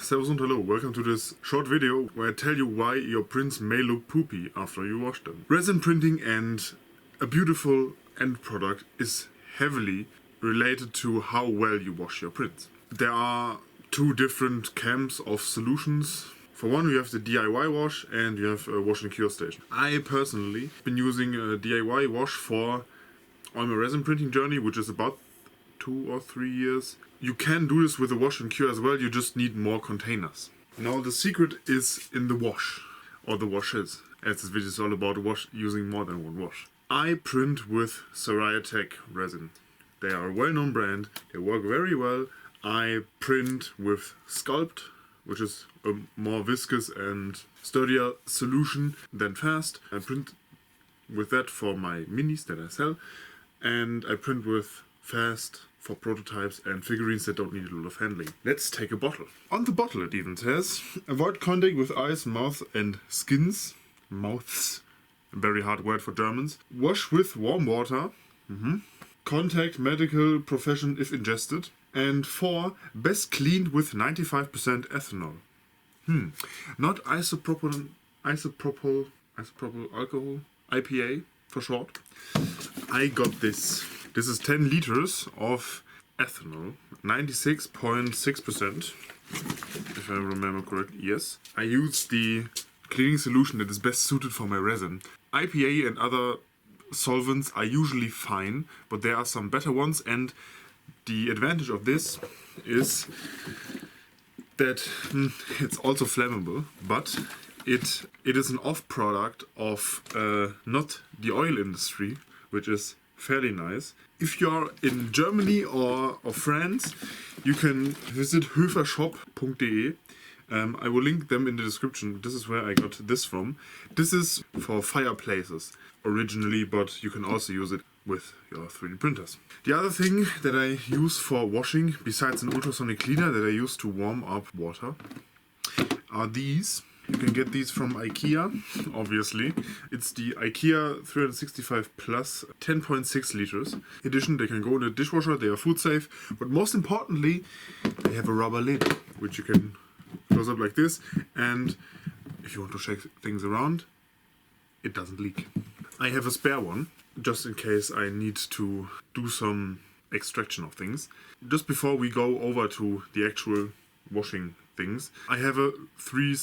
Servus und hello, welcome to this short video where I tell you why your prints may look poopy after you wash them. Resin printing and a beautiful end product is heavily related to how well you wash your prints. There are two different camps of solutions. For one, you have the DIY wash and you have a wash and cure station. I personally been using a DIY wash for on my resin printing journey, which is about 2 or 3 years. You can do this with a wash and cure as well, you just need more containers. Now the secret is in the wash, or the washes, as this video is all about using more than one wash. I print with Tech resin. They are a well-known brand, they work very well. I print with Sculpt, which is a more viscous and sturdier solution than Fast. I print with that for my minis that I sell, and I print with Fast for prototypes and figurines that don't need a lot of handling. Let's take a bottle. On the bottle it even says, avoid contact with eyes, mouth and skins. Mouths, a very hard word for Germans. Wash with warm water. Contact medical profession if ingested. And 4, best cleaned with 95% ethanol. Not isopropyl alcohol, IPA for short. I got this. This is 10 liters of ethanol, 96.6%, if I remember correctly, yes. I use the cleaning solution that is best suited for my resin. IPA and other solvents are usually fine, but there are some better ones, and the advantage of this is that it's also flammable, but it is an off product of not the oil industry, which is fairly nice. If you're in Germany or France, you can visit höfershop.de. I will link them in the description. This is where I got this from. This is for fireplaces originally, but you can also use it with your 3D printers. The other thing that I use for washing, besides an ultrasonic cleaner that I use to warm up water, are these. You can get these from IKEA, obviously. It's the IKEA 365 Plus 10.6 liters edition. They can go in a dishwasher, they are food safe, but most importantly, they have a rubber lid, which you can close up like this, and if you want to shake things around, it doesn't leak. I have a spare one, just in case I need to do some extraction of things. Just before we go over to the actual washing things, I have a three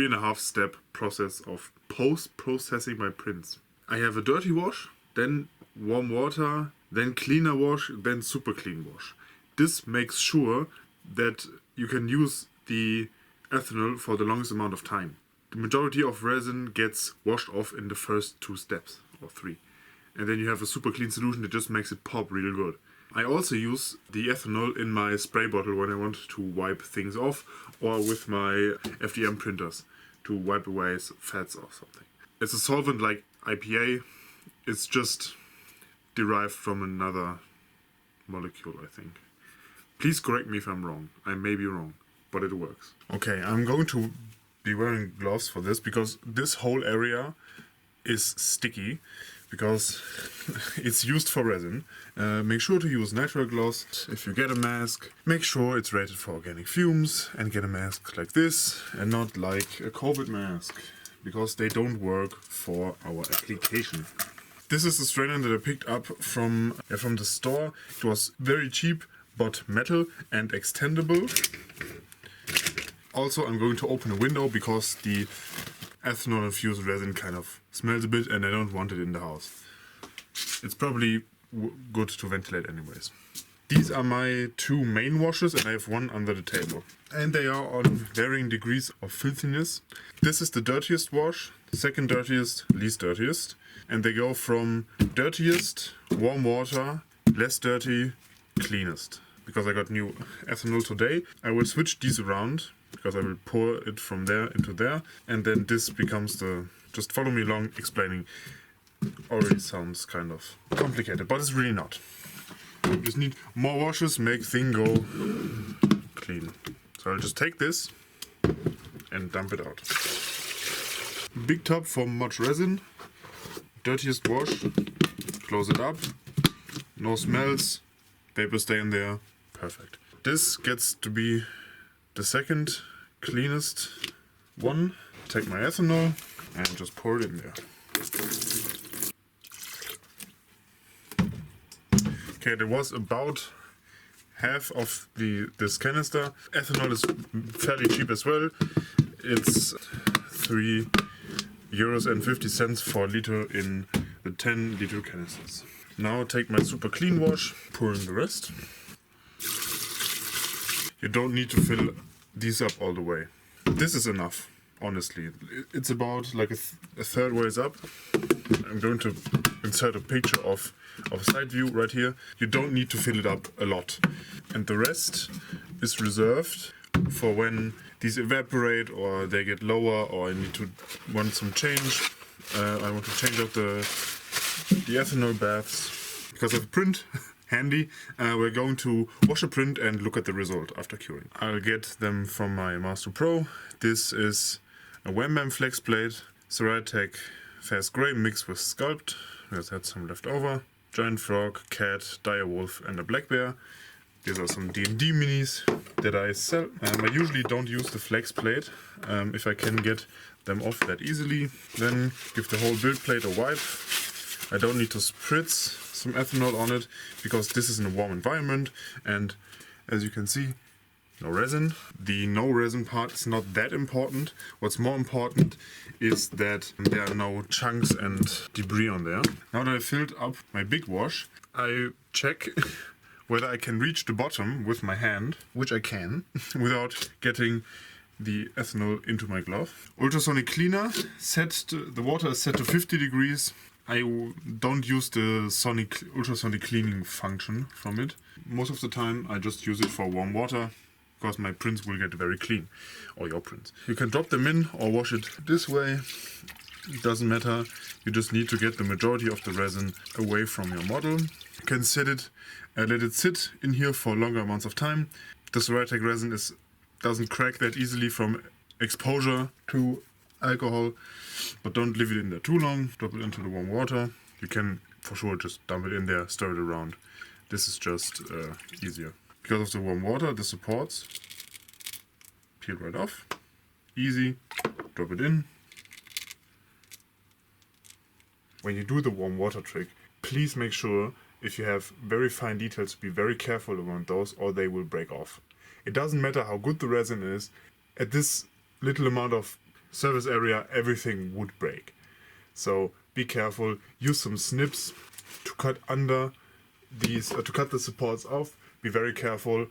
and a half step process of post-processing my prints. I have a dirty wash, then warm water, then cleaner wash, then super clean wash. This makes sure that you can use the ethanol for the longest amount of time. The majority of resin gets washed off in the first 2 steps, or 3. And then you have a super clean solution that just makes it pop real good. I also use the ethanol in my spray bottle when I want to wipe things off, or with my FDM printers to wipe away fats or something. It's a solvent like IPA, it's just derived from another molecule, I think. Please correct me if I'm wrong. I may be wrong, but it works. Okay, I'm going to be wearing gloves for this because this whole area is sticky, because it's used for resin. Make sure to use natural gloves. If you get a mask, make sure it's rated for organic fumes, and get a mask like this and not like a COVID mask, because they don't work for our application. This is the strainer that I picked up from the store. It was very cheap, but metal and extendable. Also, I'm going to open a window because the ethanol infused resin kind of smells a bit and I don't want it in the house. It's probably good to ventilate anyways. These are my 2 main washes and I have one under the table. And they are on varying degrees of filthiness. This is the dirtiest wash, second dirtiest, least dirtiest. And they go from dirtiest, warm water, less dirty, cleanest. Because I got new ethanol today, I will switch these around, because I will pour it from there into there, and then this becomes the... Just follow me along explaining. Already sounds kind of complicated, but it's really not. You just need more washes, make thing go clean. So I'll just take this and dump it out. Big tub for much resin, dirtiest wash, close it up, no smells, paper stay in there, perfect. This gets to be the second cleanest one. Take my ethanol and just pour it in there. Okay, there was about half of this canister. Ethanol is fairly cheap as well. It's €3.50 for a liter in the 10-liter canisters. Now take my super clean wash, pour in the rest. You don't need to fill these up all the way. This is enough, honestly. It's about like a third ways up. I'm going to insert a picture of a side view right here. You don't need to fill it up a lot. And the rest is reserved for when these evaporate or they get lower or I want some change. I want to change out the ethanol baths. Because I have a print handy, we're going to wash a print and look at the result after curing. I'll get them from my Master Pro. This is a Wham Bam flex plate, Ceratec Fast Grey mixed with Sculpt. There's had some left over. Giant Frog, Cat, Dire Wolf and a Black Bear. These are some D&D minis that I sell. I usually don't use the flex plate if I can get them off that easily. Then give the whole build plate a wipe. I don't need to spritz some ethanol on it because this is in a warm environment, and as you can see, no resin. The no resin part is not that important. What's more important is that there are no chunks and debris on there. Now that I filled up my big wash, I check whether I can reach the bottom with my hand, which I can, without getting the ethanol into my glove. Ultrasonic cleaner, the water is set to 50 degrees. I don't use the ultrasonic cleaning function from it. Most of the time I just use it for warm water, because my prints will get very clean, or your prints. You can drop them in or wash it this way. It doesn't matter. You just need to get the majority of the resin away from your model. You can set it and let it sit in here for longer amounts of time. The Ceratec resin doesn't crack that easily from exposure to alcohol, but don't leave it in there too long. Drop it into the warm water. You can for sure just dump it in there, stir it around. This is just easier. Because of the warm water, the supports peel right off. Easy. Drop it in. When you do the warm water trick, please make sure, if you have very fine details, to be very careful around those or they will break off. It doesn't matter how good the resin is, at this little amount of surface area everything would break. So be careful, use some snips to cut under these, to cut the supports off. Be very careful.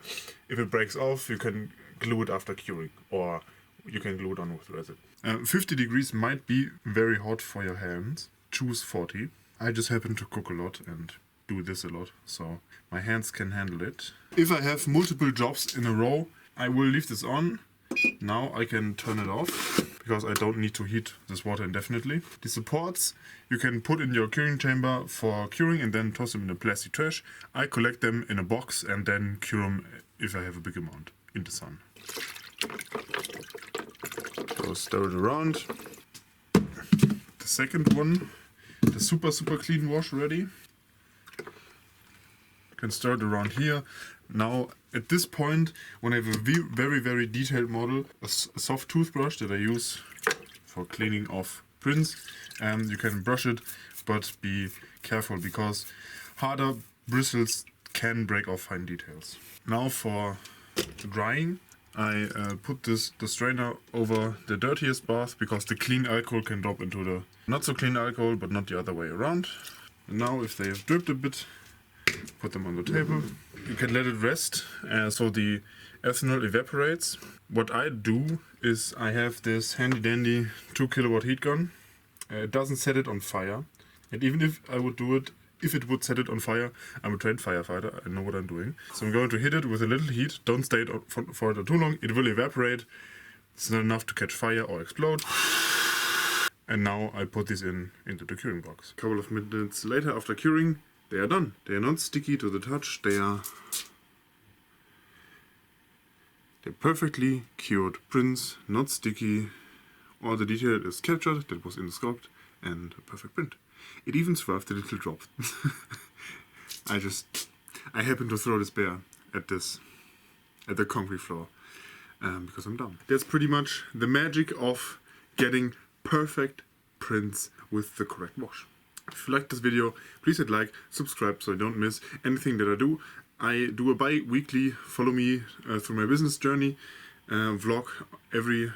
If it breaks off, you can glue it after curing, or you can glue it on with resin. 50 degrees might be very hot for your hands. Choose 40. I just happen to cook a lot and do this a lot, so my hands can handle it. If I have multiple jobs in a row, I will leave this on. Now I can turn it off, because I don't need to heat this water indefinitely. The supports you can put in your curing chamber for curing and then toss them in a plastic trash. I collect them in a box and then cure them if I have a big amount in the sun. So stir it around. The second one, the super clean wash ready. You can stir it around here. Now at this point, when I have a very detailed model, a soft toothbrush that I use for cleaning off prints, you can brush it, but be careful because harder bristles can break off fine details. Now for drying, I put the strainer over the dirtiest bath because the clean alcohol can drop into the not so clean alcohol, but not the other way around. And now if they have dripped a bit, put them on the table. You can let it rest so the ethanol evaporates. What I do is I have this handy dandy 2 kilowatt heat gun. It doesn't set it on fire. And even if I would do it, if it would set it on fire, I'm a trained firefighter, I know what I'm doing. So I'm going to hit it with a little heat. Don't stay for it too long, it will evaporate. It's not enough to catch fire or explode. And now I put these into the curing box. A couple of minutes later after curing, they are done. They are not sticky to the touch. They're perfectly cured prints, not sticky. All the detail is captured that was in the sculpt, and a perfect print. It even survived a little drop. I happen to throw this bear at the concrete floor. because I'm dumb. That's pretty much the magic of getting perfect prints with the correct wash. If you like this video, please hit like, subscribe so you don't miss anything that I do. I do a bi-weekly follow me through my business journey vlog every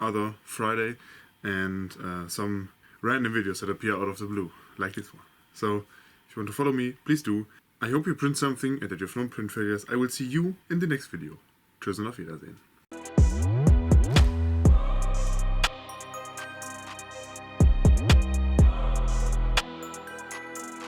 other Friday, and some random videos that appear out of the blue, like this one. So if you want to follow me, please do. I hope you print something and that you have no print failures. I will see you in the next video. Tschüss und auf Wiedersehen.